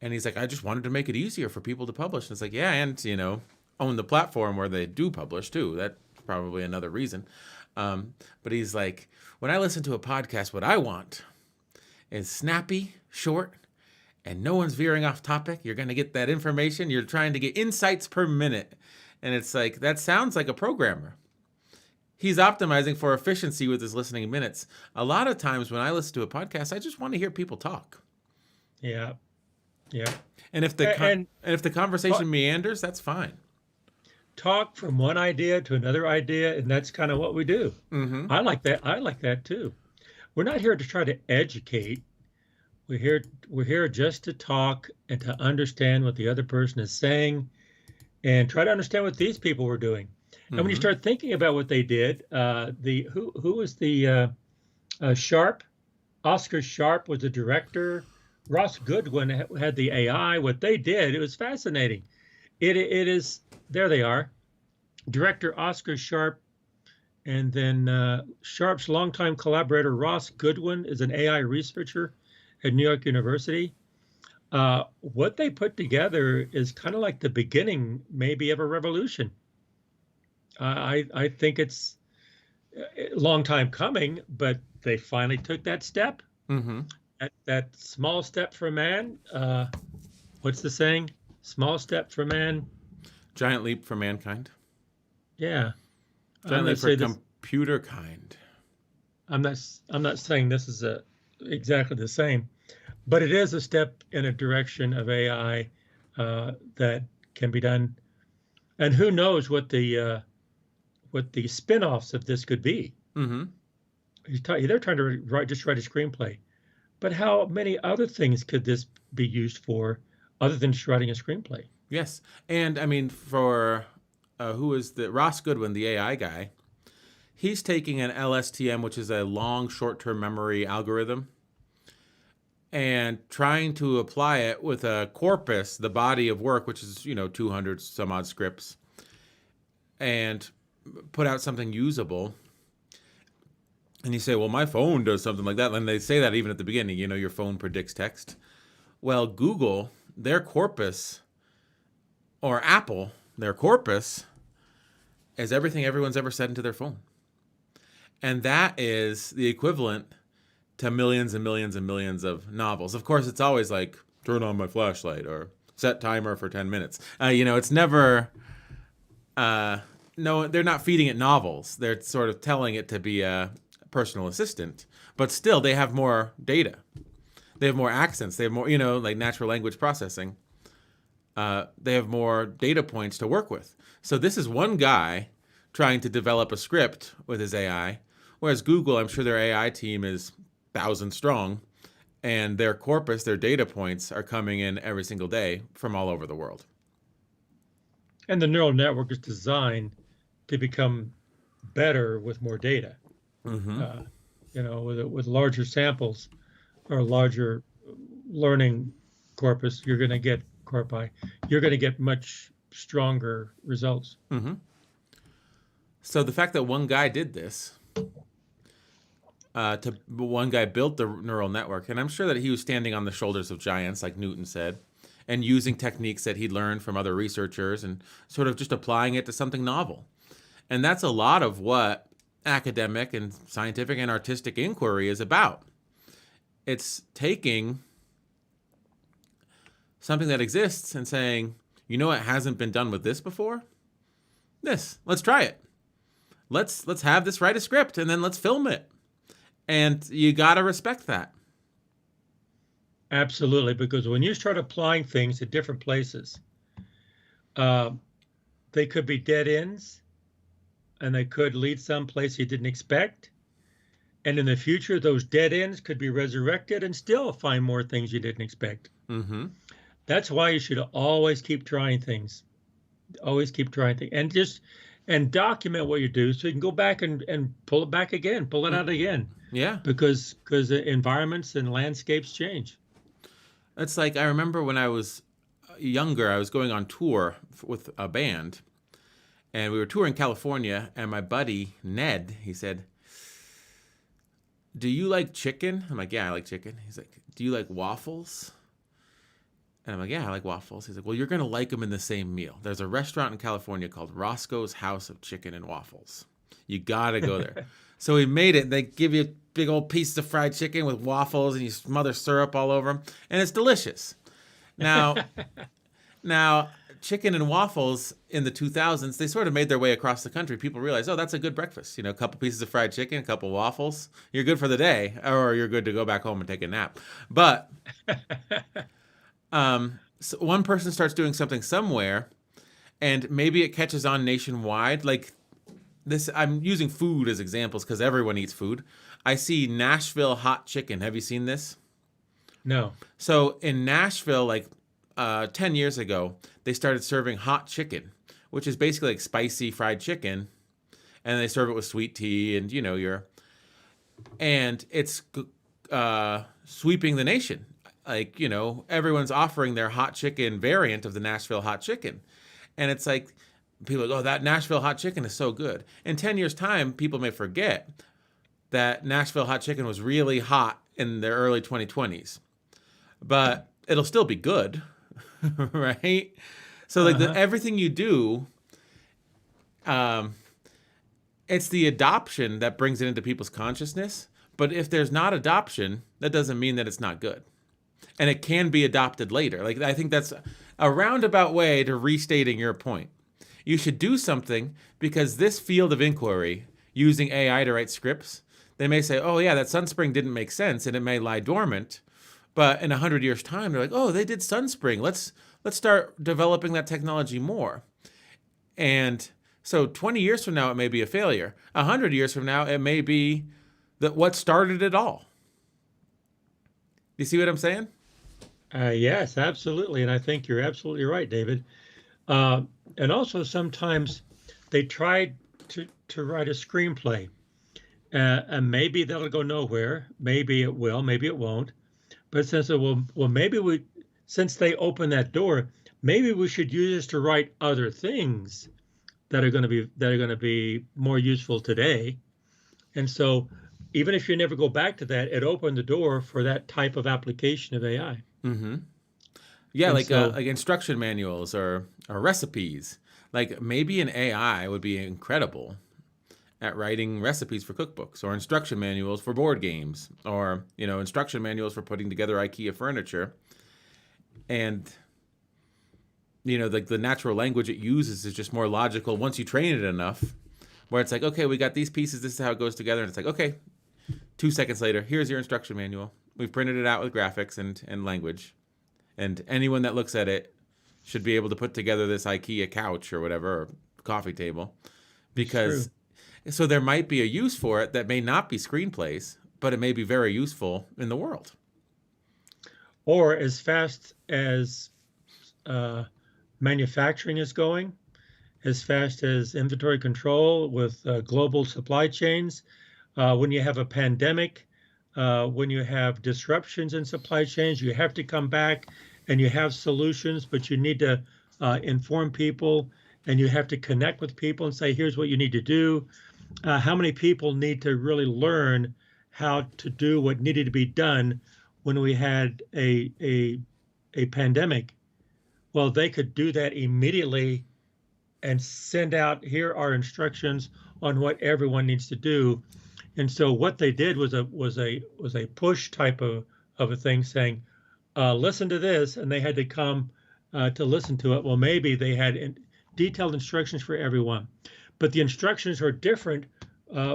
And he's like, I just wanted to make it easier for people to publish. And it's like, yeah, and, own the platform where they do publish too. That's probably another reason. But he's like, when I listen to a podcast, what I want is snappy, short, and no one's veering off topic. You're going to get that information. You're trying to get insights per minute. And it's like, that sounds like a programmer. He's optimizing for efficiency with his listening minutes. A lot of times when I listen to a podcast, I just want to hear people talk. Yeah. Yeah. And if the conversation meanders, that's fine. Talk from one idea to another idea, and that's kind of what we do. Mm-hmm. I like that. I like that too. We're not here to try to educate. We're here just to talk and to understand what the other person is saying, and try to understand what these people were doing. And when you start thinking about what they did, who was the Sharp? Oscar Sharp was the director. Ross Goodwin had the AI. What they did, it was fascinating. It is, there they are. Director Oscar Sharp, and then Sharp's longtime collaborator Ross Goodwin is an AI researcher at New York University. What they put together is kind of like the beginning, maybe, of a revolution. I think it's a long time coming, but they finally took that step. Mm-hmm. That small step for man. What's the saying? Small step for man. Giant leap for mankind. Yeah. Giant leap for computer kind. I'm not saying this is exactly the same, but it is a step in a direction of AI that can be done. And who knows what the spin-offs of this could be. Mm-hmm. They're trying to write a screenplay. But how many other things could this be used for other than just writing a screenplay? Yes. And I mean, for who is the Ross Goodwin, the AI guy, he's taking an LSTM, which is a long short-term memory algorithm, and trying to apply it with a corpus, the body of work, which is, 200 some odd scripts, and put out something usable. And you say, well, my phone does something like that. And they say that even at the beginning, your phone predicts text. Well, Google, their corpus, or Apple, their corpus, is everything everyone's ever said into their phone. And that is the equivalent to millions and millions and millions of novels. Of course, it's always like, turn on my flashlight or set timer for 10 minutes. It's never... no, they're not feeding it novels. They're sort of telling it to be a personal assistant. But still, they have more data. They have more accents. They have more, like natural language processing. They have more data points to work with. So this is one guy trying to develop a script with his AI, whereas Google, I'm sure their AI team is 1,000 strong, and their corpus, their data points are coming in every single day from all over the world. And the neural network is designed to become better with more data. Mm-hmm. With larger samples or larger learning corpus, you're going to get much stronger results. Mm-hmm. So the fact that one guy did this, one guy built the neural network, and I'm sure that he was standing on the shoulders of giants, like Newton said, and using techniques that he'd learned from other researchers and sort of just applying it to something novel. And that's a lot of what academic and scientific and artistic inquiry is about. It's taking something that exists and saying, it hasn't been done with this before? Let's try it. Let's have this write a script, and then let's film it. And you got to respect that. Absolutely, because when you start applying things at different places, they could be dead ends, and they could lead someplace you didn't expect. And in the future, those dead ends could be resurrected and still find more things you didn't expect. Mm-hmm. That's why you should always keep trying things. Always keep trying things, and document what you do so you can go back and pull it back again, pull it out again, Yeah. because the environments and landscapes change. It's like I remember when I was younger, I was going on tour with a band, and we were touring California, and my buddy Ned, he said, "Do you like chicken?" I'm like, "Yeah, I like chicken." He's like, "Do you like waffles?" And I'm like, "Yeah, I like waffles." He's like, "Well, you're going to like them in the same meal. There's a restaurant in California called Roscoe's House of Chicken and Waffles. You got to go there." So we made it. They give you a big old piece of fried chicken with waffles, and you smother syrup all over them, and it's delicious. Now, chicken and waffles in the 2000s, they sort of made their way across the country. People realized, oh, that's a good breakfast. You know, a couple pieces of fried chicken, a couple waffles. You're good for the day, or you're good to go back home and take a nap. But so one person starts doing something somewhere, and maybe it catches on nationwide. Like this, I'm using food as examples because everyone eats food. I see Nashville hot chicken. Have you seen this? No. So in Nashville, like 10 years ago, they started serving hot chicken, which is basically like spicy fried chicken. And they serve it with sweet tea and, you know, and it's sweeping the nation. Like, you know, everyone's offering their hot chicken variant of the Nashville hot chicken. And it's like, people are like, oh, that Nashville hot chicken is so good. In 10 years' time, people may forget that Nashville hot chicken was really hot in the early 2020s. But it'll still be good, right? So like everything you do, it's the adoption that brings it into people's consciousness. But if there's not adoption, that doesn't mean that it's not good. And it can be adopted later. Like I think that's a roundabout way to restating your point. You should do something because this field of inquiry, using AI to write scripts, they may say, oh yeah, that Sunspring didn't make sense and it may lie dormant. But in 100 years' time, they're like, oh, they did Sunspring. Let's start developing that technology more. And so 20 years from now, it may be a failure. 100 years from now, it may be that what started it all. You see what I'm saying? Yes, absolutely. And I think you're absolutely right, David. And also sometimes they tried to write a screenplay. And maybe that'll go nowhere. Maybe it will, maybe it won't. But since since they opened that door, maybe we should use this to write other things that are going to be more useful today. And so, even if you never go back to that, it opened the door for that type of application of AI. Mm-hmm. Yeah, And like so, like instruction manuals or recipes. Like maybe an AI would be incredible at writing recipes for cookbooks or instruction manuals for board games or, you know, instruction manuals for putting together IKEA furniture. And, you know, the natural language it uses is just more logical once you train it enough, where it's like, okay, we got these pieces, this is how it goes together. And it's like, okay, 2 seconds later, here's your instruction manual. We've printed it out with graphics and language. And anyone that looks at it should be able to put together this IKEA couch or whatever, or coffee table. Because so there might be a use for it that may not be screenplays, but it may be very useful in the world. or as fast as manufacturing is going, as fast as inventory control with global supply chains, when you have a pandemic, when you have disruptions in supply chains, you have to come back and you have solutions, but you need to inform people and you have to connect with people and say, here's what you need to do. How many people need to really learn how to do what needed to be done when we had a pandemic? Well, they could do that immediately and send out, here are instructions on what everyone needs to do. And so what they did was a push type of a thing saying, listen to this, and they had to come to listen to it. Well, maybe they had detailed instructions for everyone, but the instructions are different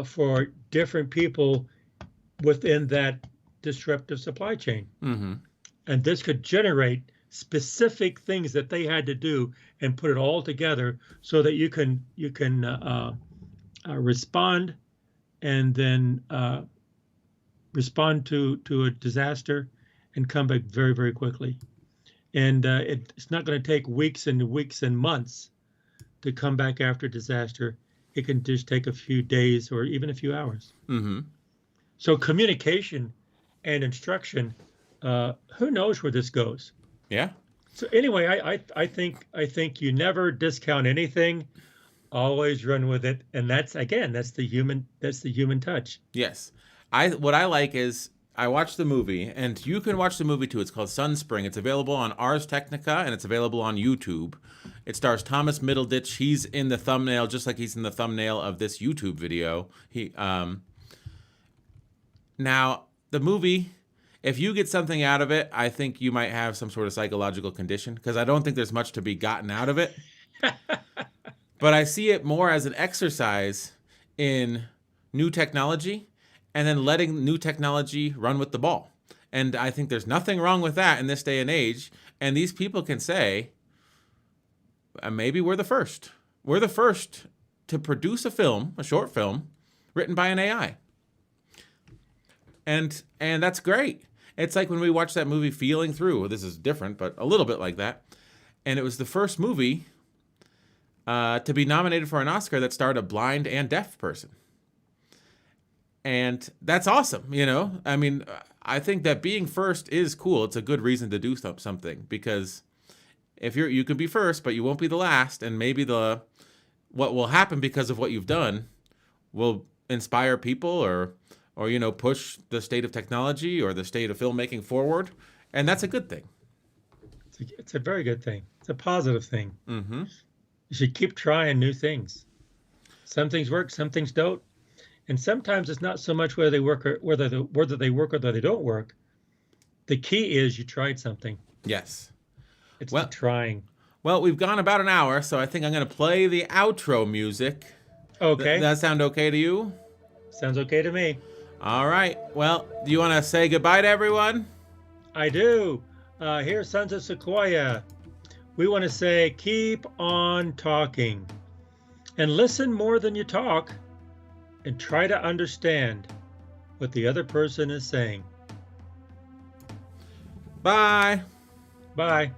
for different people within that disruptive supply chain. Mm-hmm. And this could generate specific things that they had to do and put it all together so that you can respond and then respond to a disaster and come back very, very quickly. And it's not going to take weeks and weeks and months to come back after disaster. It can just take a few days or even a few hours. Mm-hmm. So communication and instruction, who knows where this goes? Yeah. So anyway, I think you never discount anything. Always run with it, and that's the human touch. Yes. What I like is I watched the movie, and you can watch the movie too. It's called Sunspring. It's available on Ars Technica, and it's available on YouTube. It stars Thomas Middleditch. He's in the thumbnail, just like he's in the thumbnail of this YouTube video. Now, the movie, if you get something out of it, I think you might have some sort of psychological condition, because I don't think there's much to be gotten out of it. But I see it more as an exercise in new technology and then letting new technology run with the ball. And I think there's nothing wrong with that in this day and age. And these people can say, maybe we're the first. We're the first to produce a film, a short film, written by an AI. And that's great. It's like when we watched that movie Feeling Through. Well, this is different, but a little bit like that. And it was the first movie to be nominated for an Oscar that starred a blind and deaf person. And that's awesome, you know? I mean, I think that being first is cool. It's a good reason to do something, because if you could be first, but you won't be the last, and maybe what will happen because of what you've done will inspire people or you know, push the state of technology or the state of filmmaking forward, and that's a good thing. It's a very good thing. It's a positive thing. Mm-hmm. You should keep trying new things. Some things work, some things don't, and sometimes it's not so much whether they work or whether they work or whether they don't work. The key is you tried something. Yes. It's the trying. Well, we've gone about an hour, so I think I'm going to play the outro music. Okay. That sound okay to you? Sounds okay to me. All right. Well, do you want to say goodbye to everyone? I do. Here, Sons of Sequoia, we want to say keep on talking and listen more than you talk, and try to understand what the other person is saying. Bye. Bye.